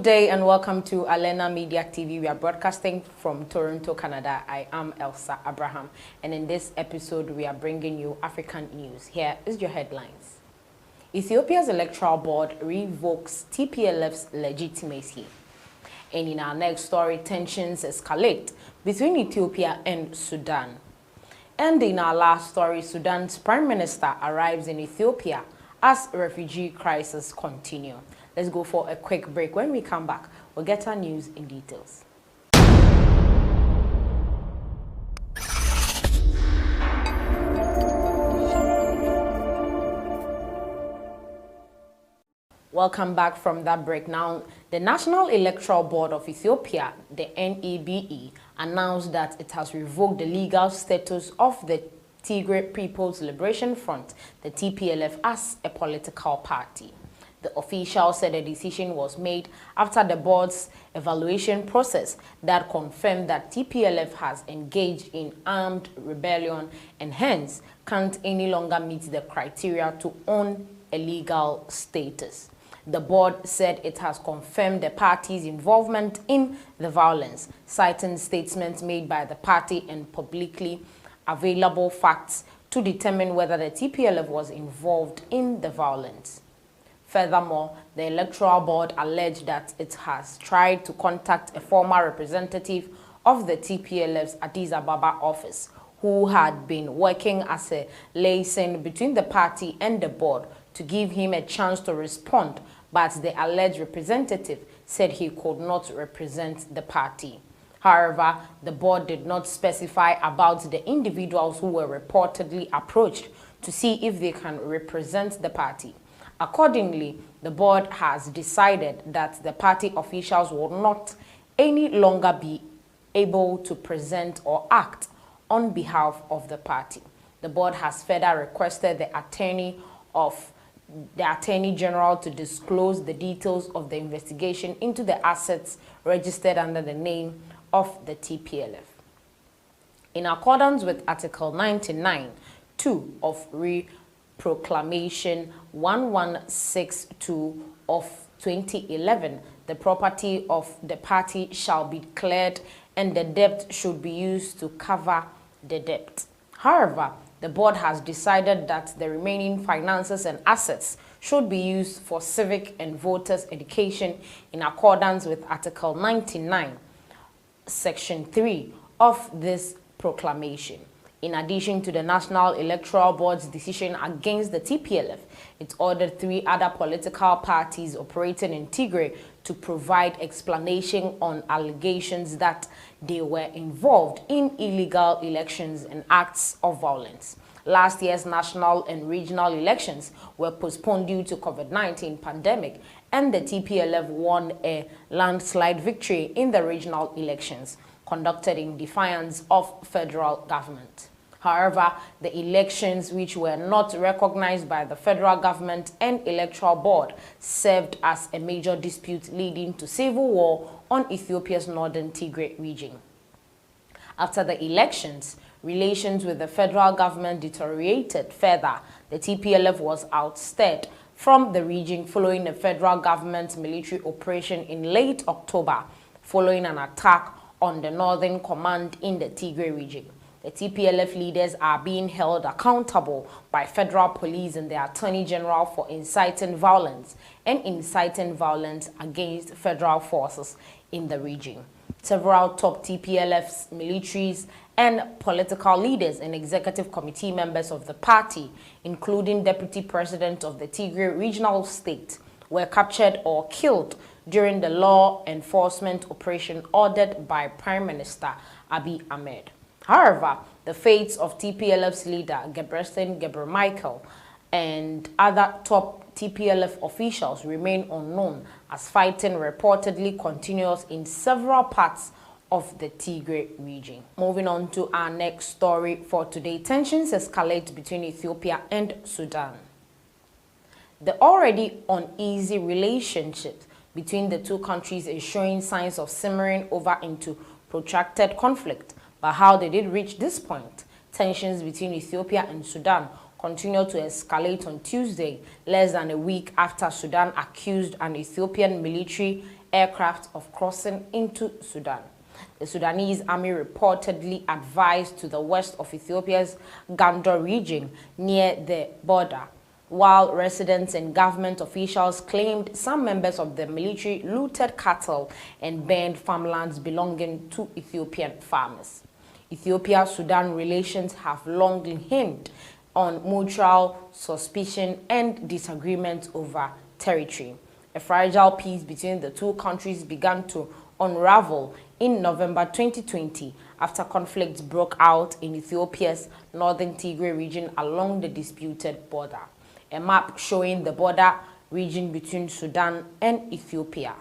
Good day and welcome to Alena Media TV. We are broadcasting from Toronto, Canada. I am Elsa Abraham, and in this episode we are bringing you African news. Here is your headlines. Ethiopia's electoral board revokes TPLF's legitimacy. And in our next story, tensions escalate between Ethiopia and Sudan. And in our last story, Sudan's prime minister arrives in Ethiopia as refugee crisis continue. Let's go for a quick break. When we come back, we'll get our news in details. Welcome back from that break. Now, the National Electoral Board of Ethiopia, the NEBE, announced that it has revoked the legal status of the Tigray People's Liberation Front, the TPLF, as a political party. The official said the decision was made after the board's evaluation process that confirmed that TPLF has engaged in armed rebellion and hence can't any longer meet the criteria to own a legal status. The board said it has confirmed the party's involvement in the violence, citing statements made by the party and publicly available facts to determine whether the TPLF was involved in the violence. Furthermore, the Electoral Board alleged that it has tried to contact a former representative of the TPLF's Addis Ababa office, who had been working as a liaison between the party and the board to give him a chance to respond, but the alleged representative said he could not represent the party. However, the board did not specify about the individuals who were reportedly approached to see if they can represent the party. Accordingly, the board has decided that the party officials will not any longer be able to present or act on behalf of the party. The board has further requested the Attorney General to disclose the details of the investigation into the assets registered under the name of the TPLF. In accordance with Article 99(2) of Proclamation 1162 of 2011, the property of the party shall be declared and the debt should be used to cover the debt. However, the board has decided that the remaining finances and assets should be used for civic and voters' education in accordance with Article 99, Section 3 of this proclamation. In addition to the National Electoral Board's decision against the TPLF, it ordered 3 other political parties operating in Tigray to provide explanation on allegations that they were involved in illegal elections and acts of violence. Last year's national and regional elections were postponed due to COVID-19 pandemic, and the TPLF won a landslide victory in the regional elections conducted in defiance of federal government. However, the elections, which were not recognized by the federal government and electoral board, served as a major dispute leading to civil war on Ethiopia's northern Tigray region. After the elections, relations with the federal government deteriorated further. The TPLF was ousted from the region following the federal government's military operation in late October, following an attack on the northern command in the Tigray region. The TPLF leaders are being held accountable by federal police and the Attorney General for inciting violence and inciting violence against federal forces in the region. Several top TPLF's militaries and political leaders and executive committee members of the party, including Deputy President of the Tigray Regional State, were captured or killed during the law enforcement operation ordered by Prime Minister Abiy Ahmed. However, the fates of TPLF's leader, Gebremichael, and other top TPLF officials remain unknown as fighting reportedly continues in several parts of the Tigray region. Moving on to our next story for today, tensions escalate between Ethiopia and Sudan. The already uneasy relationship between the two countries is showing signs of simmering over into protracted conflict. But how did it reach this point? Tensions between Ethiopia and Sudan continued to escalate on Tuesday, less than a week after Sudan accused an Ethiopian military aircraft of crossing into Sudan. The Sudanese army reportedly advised to the west of Ethiopia's Gondar region near the border, while residents and government officials claimed some members of the military looted cattle and burned farmlands belonging to Ethiopian farmers. Ethiopia-Sudan relations have long hinged on mutual suspicion and disagreement over territory. A fragile peace between the two countries began to unravel in November 2020 after conflicts broke out in Ethiopia's northern Tigray region along the disputed border. A map showing the border region between Sudan and Ethiopia.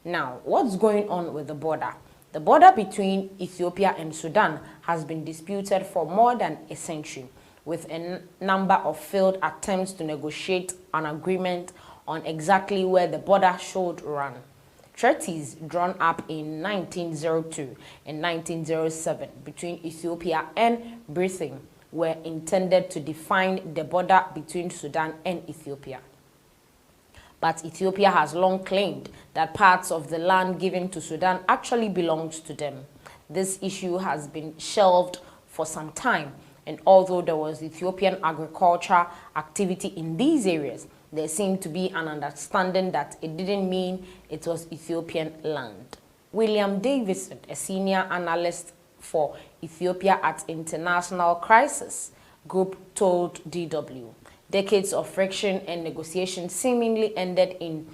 Now, what's going on with the border? The border between Ethiopia and Sudan has been disputed for more than a century, with a number of failed attempts to negotiate an agreement on exactly where the border should run. Treaties drawn up in 1902 and 1907 between Ethiopia and Britain were intended to define the border between Sudan and Ethiopia. But Ethiopia has long claimed that parts of the land given to Sudan actually belongs to them. This issue has been shelved for some time, and although there was Ethiopian agriculture activity in these areas, there seemed to be an understanding that it didn't mean it was Ethiopian land. William Davison, a senior analyst for Ethiopia at International Crisis Group, told DW, decades of friction and negotiation seemingly ended in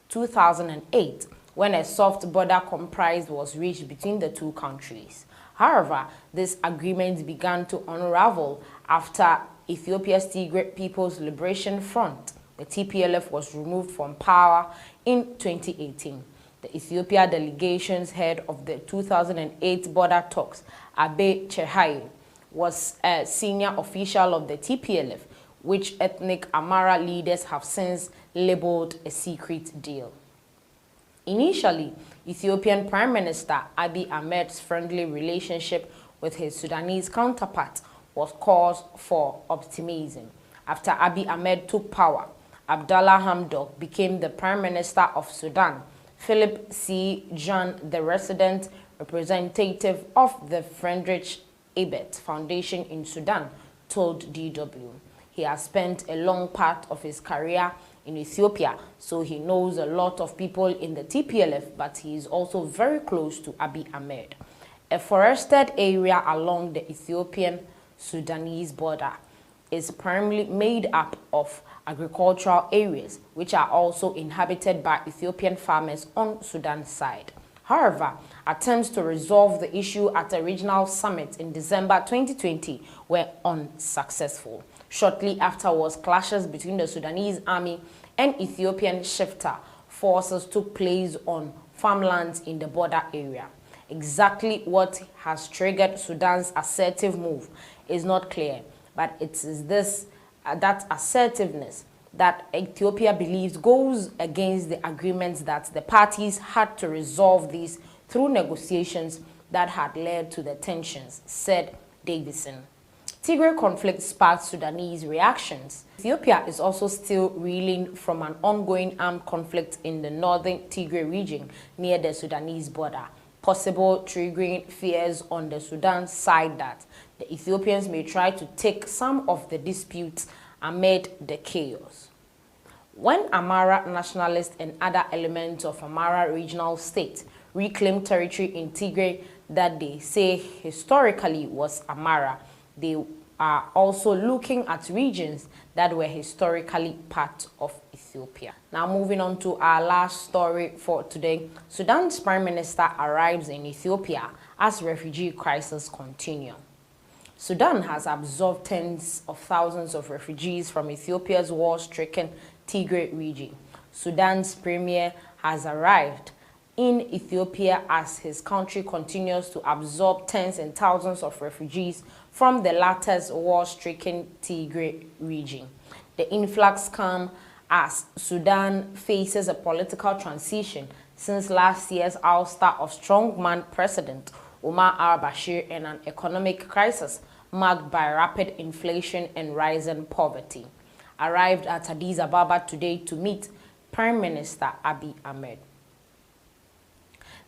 2008 when a soft border compromise was reached between the two countries. However, this agreement began to unravel after Ethiopia's Tigray People's Liberation Front, the TPLF, was removed from power in 2018. The Ethiopia delegation's head of the 2008 border talks, Abe Chehaye, was a senior official of the TPLF, which ethnic Amhara leaders have since labeled a secret deal. Initially, Ethiopian Prime Minister Abiy Ahmed's friendly relationship with his Sudanese counterpart was cause for optimism. After Abiy Ahmed took power, Abdallah Hamdok became the Prime Minister of Sudan. Philip C. John, the resident representative of the Friedrich Ebert Foundation in Sudan, told DW. He has spent a long part of his career in Ethiopia, so he knows a lot of people in the TPLF, but he is also very close to Abiy Ahmed. A forested area along the Ethiopian-Sudanese border is primarily made up of agricultural areas, which are also inhabited by Ethiopian farmers on Sudan's side. However, attempts to resolve the issue at a regional summit in December 2020 were unsuccessful. Shortly afterwards, clashes between the Sudanese army and Ethiopian shifter forces took place on farmlands in the border area. Exactly what has triggered Sudan's assertive move is not clear, but it is that assertiveness that Ethiopia believes goes against the agreements that the parties had to resolve these through negotiations that had led to the tensions, said Davison. Tigray conflict sparked Sudanese reactions. Ethiopia is also still reeling from an ongoing armed conflict in the northern Tigray region near the Sudanese border, possible triggering fears on the Sudan side that the Ethiopians may try to take some of the disputes amid the chaos. When Amhara nationalists and other elements of Amhara regional state reclaim territory in Tigray that they say historically was Amhara, they are also looking at regions that were historically part of Ethiopia. Now moving on to our last story for today. Sudan's Prime Minister arrives in Ethiopia as refugee crisis continue. Sudan has absorbed tens of thousands of refugees from Ethiopia's war-stricken Tigray region. Sudan's premier has arrived in Ethiopia as his country continues to absorb tens and thousands of refugees from the latter's war-stricken Tigray region. The influx comes as Sudan faces a political transition since last year's ouster of strongman President Omar al-Bashir and an economic crisis marked by rapid inflation and rising poverty, arrived at Addis Ababa today to meet Prime Minister Abiy Ahmed.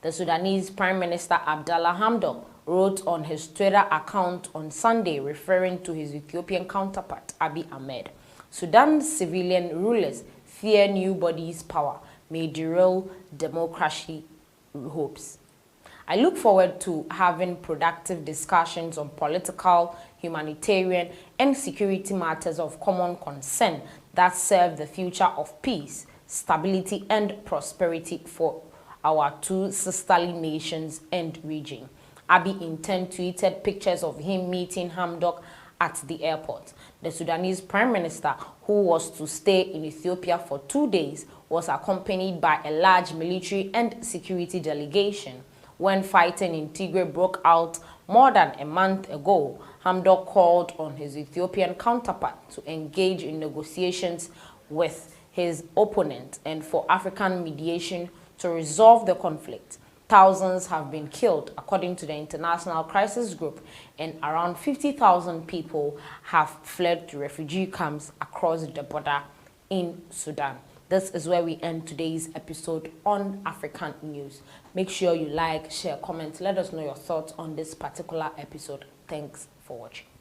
The Sudanese Prime Minister Abdallah Hamdok wrote on his Twitter account on Sunday, referring to his Ethiopian counterpart Abiy Ahmed, Sudan's civilian rulers fear new bodies' power may derail democracy hopes. I look forward to having productive discussions on political, humanitarian, and security matters of common concern that serve the future of peace, stability, and prosperity for our two sisterly nations and region. Abiy in turn tweeted pictures of him meeting Hamdok at the airport. The Sudanese Prime Minister, who was to stay in Ethiopia for 2 days, was accompanied by a large military and security delegation. When fighting in Tigray broke out more than a month ago, Hamdok called on his Ethiopian counterpart to engage in negotiations with his opponent and for African mediation to resolve the conflict. Thousands have been killed, according to the International Crisis Group, and around 50,000 people have fled to refugee camps across the border in Sudan. This is where we end today's episode on African News. Make sure you like, share, comment. Let us know your thoughts on this particular episode. Thanks for watching.